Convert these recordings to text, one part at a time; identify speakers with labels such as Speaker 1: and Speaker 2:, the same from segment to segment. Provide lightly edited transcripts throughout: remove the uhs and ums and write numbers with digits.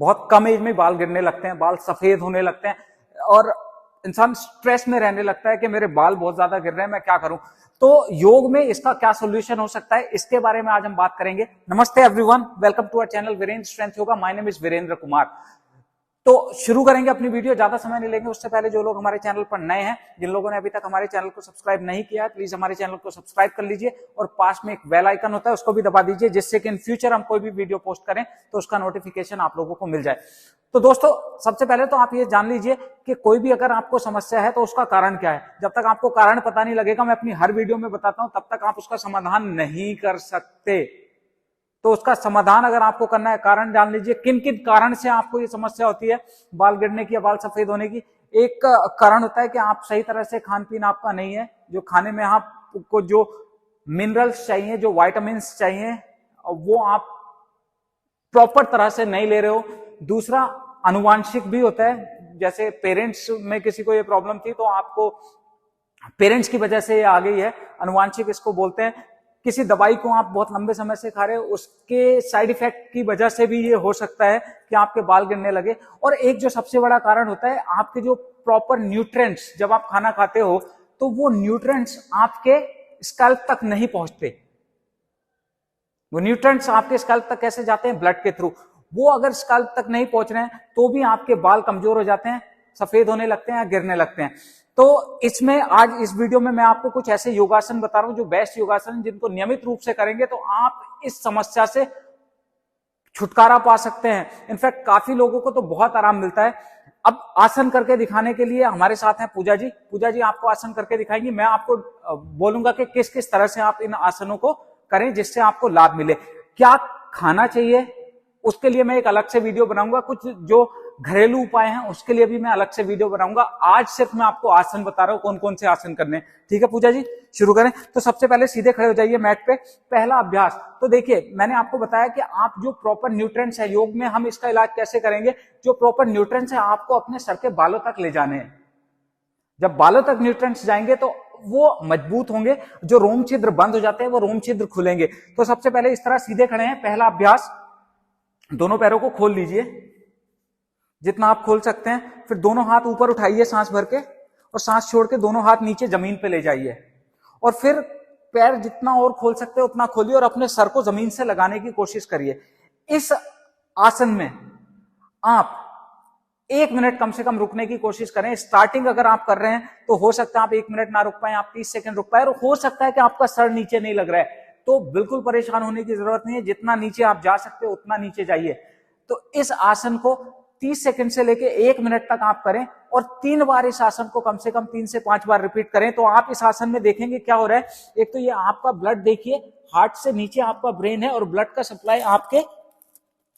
Speaker 1: बहुत कम एज में बाल गिरने लगते हैं, बाल सफेद होने लगते हैं और इंसान स्ट्रेस में रहने लगता है कि मेरे बाल बहुत ज्यादा गिर रहे हैं, मैं क्या करूं। तो योग में इसका क्या सॉल्यूशन हो सकता है, इसके बारे में आज हम बात करेंगे। नमस्ते everyone, welcome to our channel Virendra strength yoga. My name is Virendra Kumar. तो शुरू करेंगे अपनी वीडियो, ज्यादा समय नहीं लेंगे। उससे पहले जो लोग हमारे चैनल पर नए हैं, जिन लोगों ने अभी तक हमारे चैनल को सब्सक्राइब नहीं किया है, प्लीज हमारे चैनल को सब्सक्राइब कर लीजिए और पास में एक बेल आइकन होता है उसको भी दबा दीजिए, जिससे कि इन फ्यूचर हम कोई भी वीडियो पोस्ट करें तो उसका नोटिफिकेशन आप लोगों को मिल जाए। तो दोस्तों, सबसे पहले तो आप ये जान लीजिए कि कोई भी अगर आपको समस्या है तो उसका कारण क्या है। जब तक आपको कारण पता नहीं लगेगा, मैं अपनी हर वीडियो में बताता हूं, तब तक आप उसका समाधान नहीं कर सकते। तो उसका समाधान अगर आपको करना है, कारण जान लीजिए किन किन कारण से आपको ये समस्या होती है बाल गिरने की या बाल सफेद होने की। एक कारण होता है कि आप सही तरह से खान पीन आपका नहीं है, जो खाने में आपको जो मिनरल्स चाहिए, जो विटामिन्स चाहिए, वो आप प्रॉपर तरह से नहीं ले रहे हो। दूसरा, आनुवांशिक भी होता है, जैसे पेरेंट्स में किसी को ये प्रॉब्लम थी तो आपको पेरेंट्स की वजह से ये आ गई है, आनुवांशिक इसको बोलते हैं। किसी दवाई को आप बहुत लंबे समय से खा रहे हो, उसके साइड इफेक्ट की वजह से भी ये हो सकता है कि आपके बाल गिरने लगे। और एक जो सबसे बड़ा कारण होता है, आपके जो प्रॉपर न्यूट्रिएंट्स, जब आप खाना खाते हो तो वो न्यूट्रिएंट्स आपके स्कैल्प तक नहीं पहुंचते। वो न्यूट्रिएंट्स आपके स्कैल्प तक कैसे जाते हैं? ब्लड के थ्रू। वो अगर स्कैल्प तक नहीं पहुंच रहे हैं तो भी आपके बाल कमजोर हो जाते हैं, सफेद होने लगते हैं या गिरने लगते हैं। तो इसमें आज इस वीडियो में मैं आपको कुछ ऐसे योगासन बता रहा हूं जो बेस्ट योगासन, जिनको नियमित रूप से करेंगे तो आप इस समस्या से छुटकारा पा सकते हैं। इनफैक्ट काफी लोगों को तो बहुत आराम मिलता है। अब आसन करके दिखाने के लिए हमारे साथ हैं पूजा जी। पूजा जी आपको आसन करके दिखाएंगी। मैं आपको बोलूंगा कि किस किस तरह से आप इन आसनों को करें जिससे आपको लाभ मिले। क्या खाना चाहिए उसके लिए मैं एक अलग से वीडियो बनाऊंगा, कुछ जो घरेलू उपाय हैं उसके लिए भी मैं अलग से वीडियो बनाऊंगा। आज सिर्फ मैं आपको आसन बता रहा हूं, कौन कौन से आसन करने हैं। ठीक है पूजा जी, शुरू करें। तो सबसे पहले सीधे खड़े हो जाइए मैट पे। पहला अभ्यास, तो देखिए मैंने आपको बताया कि आप जो प्रॉपर न्यूट्रिएंट्स है, योग में हम इसका इलाज कैसे करेंगे, जो प्रॉपर न्यूट्रिएंट्स है आपको अपने सर के बालों तक ले जाने हैं। जब बालों तक न्यूट्रिएंट्स जाएंगे तो वो मजबूत होंगे, जो रोम छिद्र बंद हो जाते हैं वो रोम छिद्र खुलेंगे। तो सबसे पहले इस तरह सीधे खड़े हैं। पहला अभ्यास, दोनों पैरों को खोल लीजिए जितना आप खोल सकते हैं। फिर दोनों हाथ ऊपर उठाइए सांस भर के, और सांस छोड़ के दोनों हाथ नीचे जमीन पे ले जाइए। और फिर पैर जितना और खोल सकते हैं उतना खोलिए और अपने सर को जमीन से लगाने की कोशिश करिए। इस आसन में आप 1 मिनट कम से कम रुकने की कोशिश करें। स्टार्टिंग अगर आप कर रहे हैं तो हो सकता है आप 1 मिनट ना रुक पाए, आप 30 सेकंड रुक पाए, और हो सकता है कि आपका सर नीचे नहीं लग रहा है। तो बिल्कुल परेशान होने की जरूरत नहीं है, जितना नीचे आप जा सकते हो उतना नीचे जाइए। तो इस आसन को 30 सेकंड से लेके 1 मिनट तक आप करें, और 3 बार इस आसन को कम से कम 3 से 5 बार रिपीट करें। तो आप इस आसन में देखेंगे क्या हो रहा है। एक तो ये आपका ब्लड देखिए, हार्ट से नीचे आपका ब्रेन है और ब्लड का सप्लाई आपके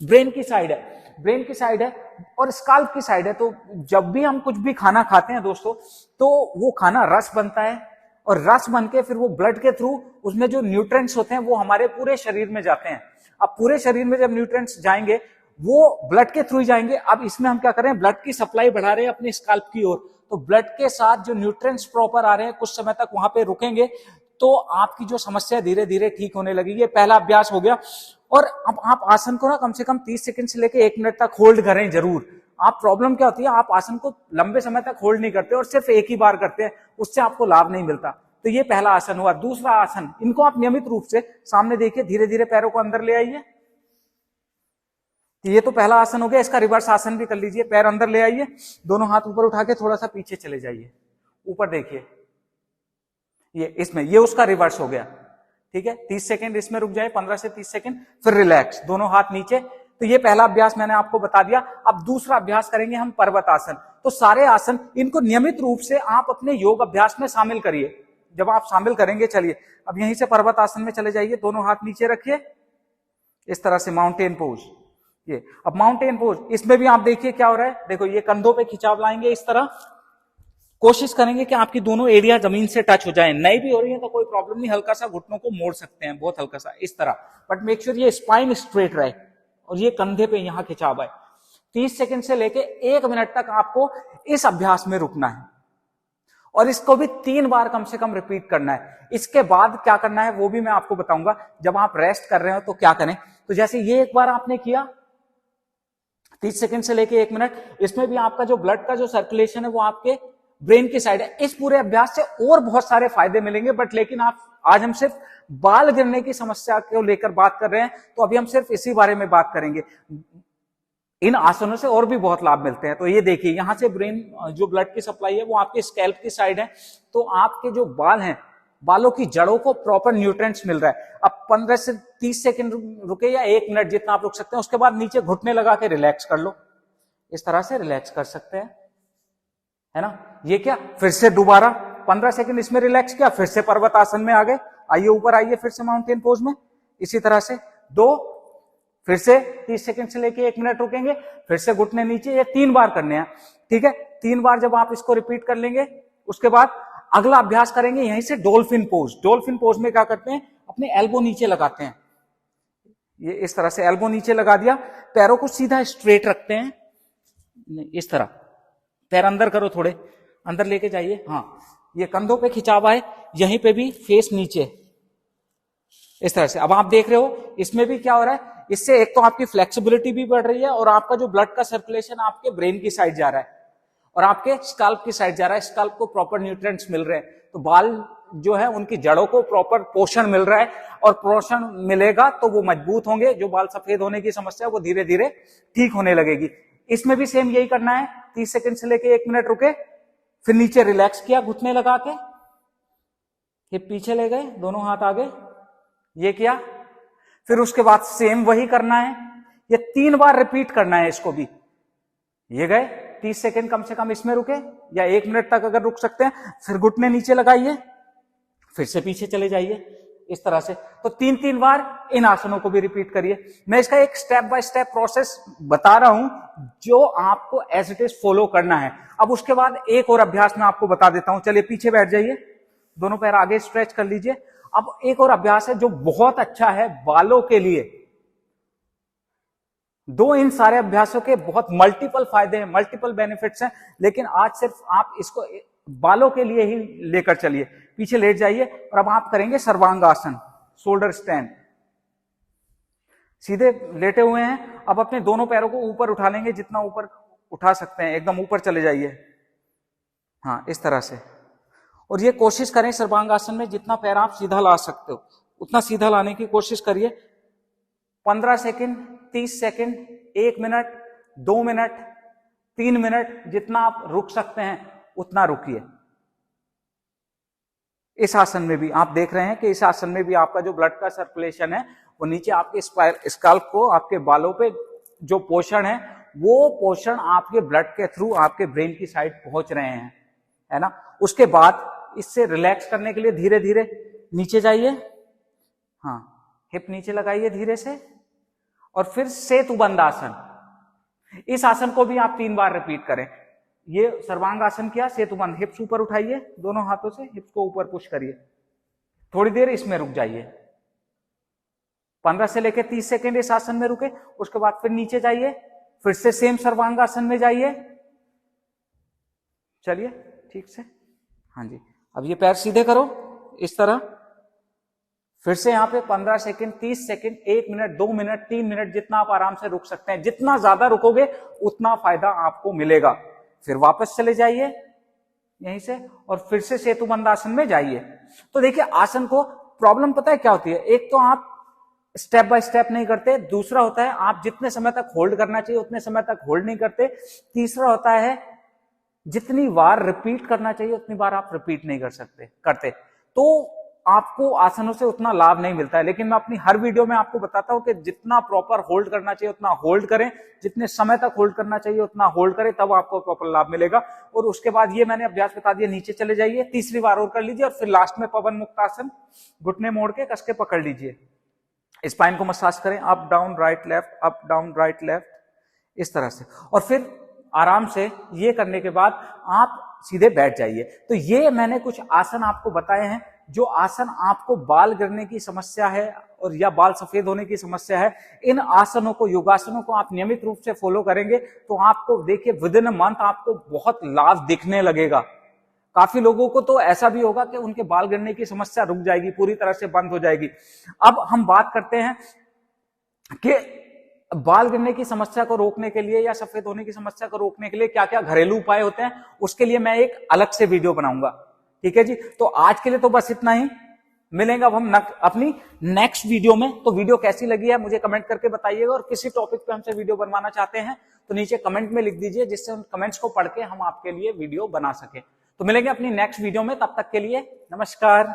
Speaker 1: ब्रेन की साइड है, और स्काल्प की साइड है। तो जब भी हम कुछ भी खाना खाते हैं दोस्तों, तो वो खाना रस बनता है, और रस बन के फिर वो ब्लड के थ्रू उसमें जो न्यूट्रिएंट्स होते हैं वो हमारे पूरे शरीर में जाते हैं। अब पूरे शरीर में जब न्यूट्रिएंट्स जाएंगे वो ब्लड के थ्रू ही जाएंगे। अब इसमें हम क्या करें, ब्लड की सप्लाई बढ़ा रहे हैं अपने स्काल्प की ओर। तो ब्लड के साथ जो न्यूट्रिएंट्स प्रॉपर आ रहे हैं, कुछ समय तक वहां पे रुकेंगे तो आपकी जो समस्या धीरे धीरे ठीक होने लगेगी। ये पहला अभ्यास हो गया। और अब आप आसन को ना कम से कम 30 सेकंड से लेकर 1 मिनट तक होल्ड करें जरूर। आप प्रॉब्लम क्या होती है, आप आसन को लंबे समय तक होल्ड नहीं करते और सिर्फ एक ही बार करते हैं, उससे आपको लाभ नहीं मिलता। तो ये पहला आसन हुआ। दूसरा आसन, इनको आप नियमित रूप से सामने देखिए, धीरे धीरे पैरों को अंदर ले आइए। ये तो पहला आसन हो गया। इसका रिवर्स आसन भी कर लीजिए। पैर अंदर ले आइए, दोनों हाथ ऊपर उठा के थोड़ा सा पीछे चले जाइए, ऊपर देखिए। ये उसका रिवर्स हो गया। ठीक है, 30 सेकंड इसमें रुक जाए, 15 से 30 सेकंड, फिर रिलैक्स, दोनों हाथ नीचे। तो ये पहला अभ्यास मैंने आपको बता दिया। अब दूसरा अभ्यास करेंगे हम पर्वत आसन। तो सारे आसन, इनको नियमित रूप से आप अपने योग अभ्यास में शामिल करिए। जब आप शामिल करेंगे, चलिए अब यहीं से पर्वत आसन में चले जाइए। दोनों हाथ नीचे रखिए इस तरह से, माउंटेन पोज। ये अब माउंटेन पोज, इसमें भी आप देखिए क्या हो रहा है। देखो, ये कंधों पे खिंचाव लाएंगे इस तरह, कोशिश करेंगे कि आपकी दोनों एरिया जमीन से टच हो जाएं। नहीं भी हो रही है तो कोई प्रॉब्लम नहीं, हल्का सा घुटनों को मोड़ सकते हैं, बहुत हल्का सा इस तरह, बट मेक श्योर ये स्पाइन स्ट्रेट रहे और ये कंधे पे यहां खिंचाव आए। 30 सेकंड से लेके 1 मिनट तक आपको इस अभ्यास में रुकना है, और इसको भी 3 बार कम से कम रिपीट करना है। इसके बाद क्या करना है वो भी मैं आपको बताऊंगा। जब आप रेस्ट कर रहे हो तो क्या करें। तो जैसे ये एक बार आपने किया, 30 सेकंड से लेके 1 मिनट। इसमें भी आपका जो ब्लड का जो सर्कुलेशन है वो आपके ब्रेन की साइड है। इस पूरे अभ्यास से और बहुत सारे फायदे मिलेंगे, बट लेकिन आज हम सिर्फ बाल गिरने की समस्या को लेकर बात कर रहे हैं, तो अभी हम सिर्फ इसी बारे में बात करेंगे। इन आसनों से और भी बहुत लाभ मिलते हैं। तो ये देखिए, यहां से ब्रेन जो ब्लड की सप्लाई है वो आपके स्कैल्प की साइड है, तो आपके जो बाल हैं, बालों की जड़ों को प्रॉपर न्यूट्रिएंट्स मिल रहा है। अब 15 से 30 सेकंड रुके या 1 मिनट जितना आप रुक सकते हैं, उसके बाद नीचे घुटने लगा के रिलैक्स कर लो। इस तरह से रिलैक्स कर सकते हैं, है ना। ये क्या, फिर से दोबारा 15 सेकंड इसमें रिलैक्स किया, फिर से पर्वत आसन में आ गए। आइए ऊपर आइए फिर से माउंटेन पोज में। इसी तरह से 2, फिर से 30 सेकंड से लेके 1 मिनट रुकेंगे, फिर से घुटने नीचे। ये 3 बार करने हैं, ठीक है। 3 बार जब आप इसको रिपीट कर लेंगे, उसके बाद अगला अभ्यास करेंगे यहीं से डॉल्फिन पोज। डॉल्फिन पोज में क्या करते हैं, अपने एल्बो नीचे लगाते हैं। ये इस तरह से एल्बो नीचे लगा दिया, पैरों को सीधा स्ट्रेट रखते हैं, इस तरह। पैर अंदर करो, थोड़े अंदर लेके जाइए। हाँ, ये कंधों पे खिंचावा है, यहीं पे भी फेस नीचे, इस तरह से। अब आप देख रहे हो इसमें भी क्या हो रहा है, इससे एक तो आपकी फ्लेक्सिबिलिटी भी बढ़ रही है और आपका जो ब्लड का सर्कुलेशन आपके ब्रेन की साइड जा रहा है और आपके स्कल्प की साइड जा रहा है। स्कल्प को प्रॉपर न्यूट्रिएंट्स मिल रहे हैं, तो बाल जो है उनकी जड़ों को प्रॉपर पोषण मिल रहा है, और पोषण मिलेगा तो वो मजबूत होंगे। जो बाल सफेद होने की समस्या वो धीरे धीरे ठीक होने लगेगी। इसमें भी सेम यही करना है। 30 सेकंड से लेके 1 मिनट रुके, फिर नीचे रिलैक्स किया घुटने लगा के, हिप पीछे ले गए, दोनों हाथ आगे, ये किया। फिर उसके बाद सेम वही करना है, ये 3 बार रिपीट करना है इसको भी। ये गए 30 सेकंड कम से कम इसमें रुके, या 1 मिनट तक अगर रुक सकते हैं। फिर घुटने नीचे लगाइए, फिर से पीछे चले जाइए, इस तरह से। तो 3-3 बार इन आसनों को भी रिपीट करिए। मैं इसका एक स्टेप बाय स्टेप प्रोसेस बता रहा हूं, जो आपको एज इट इज फॉलो करना है। अब उसके बाद एक और अभ्यास मैं आपको बता देता हूं। चलिए पीछे बैठ जाइए, दोनों पैर आगे स्ट्रेच कर लीजिए। अब एक और अभ्यास है जो बहुत अच्छा है बालों के लिए। 2 इन सारे अभ्यासों के बहुत मल्टीपल फायदे हैं, मल्टीपल बेनिफिट्स हैं, लेकिन आज सिर्फ आप इसको बालों के लिए ही लेकर चलिए। पीछे लेट जाइए और अब आप करेंगे सर्वांगासन, शोल्डर स्टैंड। सीधे लेटे हुए हैं, अब अपने दोनों पैरों को ऊपर उठा लेंगे, जितना ऊपर उठा सकते हैं, एकदम ऊपर चले जाइए। हाँ, इस तरह से। और ये कोशिश करें सर्वांगासन में जितना पैर आप सीधा ला सकते हो उतना सीधा लाने की कोशिश करिए। 15 second, 30 second, 1 minute, 2 minute, 3 minute, जितना आप रुक सकते हैं उतना रुकिए। इस आसन में भी आप देख रहे हैं कि इस आसन में भी आपका जो ब्लड का सर्कुलेशन है वो नीचे आपके स्कल्प को, आपके बालों पे जो पोषण है वो पोषण आपके ब्लड के थ्रू आपके ब्रेन की साइड पहुंच रहे हैं, है ना। उसके बाद इससे रिलैक्स करने के लिए धीरे धीरे नीचे जाइए। हाँ, हिप नीचे लगाइए धीरे से, और फिर सेतुबंध आसन। इस आसन को भी आप 3 बार रिपीट करें। ये सर्वांग आसन किया, सेतुबंध, हिप्स ऊपर उठाइए, दोनों हाथों से हिप्स को ऊपर पुश करिए, थोड़ी देर इसमें रुक जाइए। 15 से लेकर 30 सेकंड इस आसन में रुके, उसके बाद फिर नीचे जाइए, फिर से सेम सर्वांग आसन में जाइए। चलिए ठीक से, हाँ जी। अब ये पैर सीधे करो इस तरह, फिर से यहां पे 15 second, 30 second, 1 minute, 2 minute, 3 minute, जितना आप आराम से रुक सकते हैं। जितना ज्यादा रुकोगे उतना फायदा आपको मिलेगा। फिर वापस चले जाइए यहीं से और फिर से सेतुबंध आसन में जाइए। तो देखिए आसन को प्रॉब्लम पता है क्या होती है, एक तो आप स्टेप बाय स्टेप नहीं करते, दूसरा होता है आप जितने समय तक होल्ड करना चाहिए उतने समय तक होल्ड नहीं करते, तीसरा होता है जितनी बार रिपीट करना चाहिए उतनी बार आप रिपीट नहीं करते, तो आपको आसनों से उतना लाभ नहीं मिलता है। लेकिन मैं अपनी हर वीडियो में आपको बताता हूं कि जितना प्रॉपर होल्ड करना चाहिए उतना होल्ड करें, जितने समय तक होल्ड करना चाहिए उतना होल्ड करें, तब आपको प्रॉपर लाभ मिलेगा। और उसके बाद ये मैंने अभ्यास बता दिया, नीचे चले जाइए, तीसरी बार और कर लीजिए, और फिर लास्ट में पवन मुक्त आसन, घुटने मोड़ के कस के पकड़ लीजिए, स्पाइन को मसाज करें, up down right left, up down right left, इस तरह से। और फिर आराम से ये करने के बाद आप सीधे बैठ जाइए। तो ये मैंने कुछ आसन आपको बताए हैं, जो आसन आपको बाल गिरने की समस्या है और या बाल सफेद होने की समस्या है, इन आसनों को, योगासनों को आप नियमित रूप से फॉलो करेंगे तो आपको देखिए विद इन अ मंथ आपको बहुत लाभ दिखने लगेगा। काफी लोगों को तो ऐसा भी होगा कि उनके बाल गिरने की समस्या रुक जाएगी, पूरी तरह से बंद हो जाएगी। अब हम बात करते हैं कि बाल गिरने की समस्या को रोकने के लिए या सफेद होने की समस्या को रोकने के लिए क्या क्या घरेलू उपाय होते हैं, उसके लिए मैं एक अलग से वीडियो बनाऊंगा। ठीक है जी, तो आज के लिए तो बस इतना ही। मिलेंगे अब हम अपनी नेक्स्ट वीडियो में। तो वीडियो कैसी लगी है मुझे कमेंट करके बताइएगा, और किसी टॉपिक पे हमसे वीडियो बनवाना चाहते हैं तो नीचे कमेंट में लिख दीजिए, जिससे उन कमेंट्स को पढ़ के हम आपके लिए वीडियो बना सके। तो मिलेंगे अपनी नेक्स्ट वीडियो में, तब तक के लिए नमस्कार।